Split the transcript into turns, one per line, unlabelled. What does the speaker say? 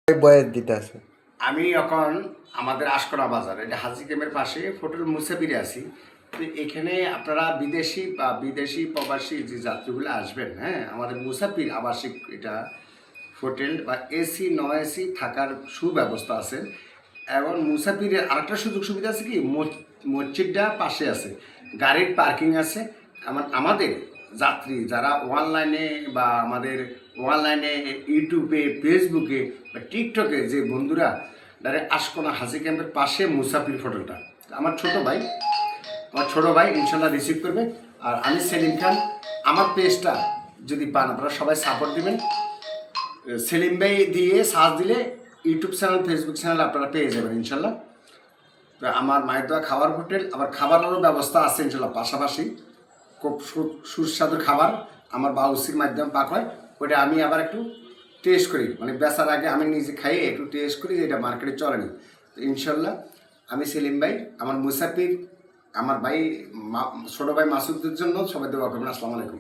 বয়েস দিতে আছে।
আমি এখন আমাদের আশকরা বাজার, এটা হাজি ক্যাম্পের পাশে হোটেল মুসাফিরে আছি। তো এখানে আপনারা বিদেশি প্রবাসী যে যাত্রীগুলো আসবেন, হ্যাঁ, আমাদের মুসাফির আবাসিক এটা হোটেল বা এসি নন এসি থাকার সুব্যবস্থা আছে। এবং মুসাফিরের আরেকটা সুযোগ সুবিধা আছে কি, মসজিদটা পাশে আছে, গাড়ির পার্কিং আছে। আমাদের যাত্রী যারা অনলাইনে বা আমাদের অনলাইনে ইউটিউবে ফেসবুকে বা টিকটকে যে বন্ধুরা ডাইরেক্ট আশকোনা হাজি ক্যাম্পের পাশে মুসাফির হোটেলটা, আমার ছোটো ভাই ইনশাল্লাহ রিসিভ করবে। আর আমি সেলিম খান, আমার পেজটা যদি পান আপনারা সবাই সাপোর্ট দিবেন। সেলিম ভাই দিয়ে সার্চ দিলে ইউটিউব চ্যানেল ফেসবুক চ্যানেল আপনারা পেয়ে যাবেন ইনশাল্লাহ। তো আমার মায়ের দেওয়া খাবার হোটেল, আবার খাবারেরও ব্যবস্থা আছে ইনশাল্লাহ পাশাপাশি। খুব সুস্বাদু খাবার আমার বাউসির মাধ্যমে পাক হয়, ওইটা আমি আবার একটু টেস্ট করি, মানে বেচার আগে আমি নিজে খাইয়ে একটু টেস্ট করি যে এটা মার্কেটে চলেনি। তো ইনশাল্লাহ আমি সেলিম ভাই, আমার মুসাফির, আমার ভাই ছোটো ভাই মাসুদের জন্য সবাই দোয়া করবেন। আসসালামু আলাইকুম।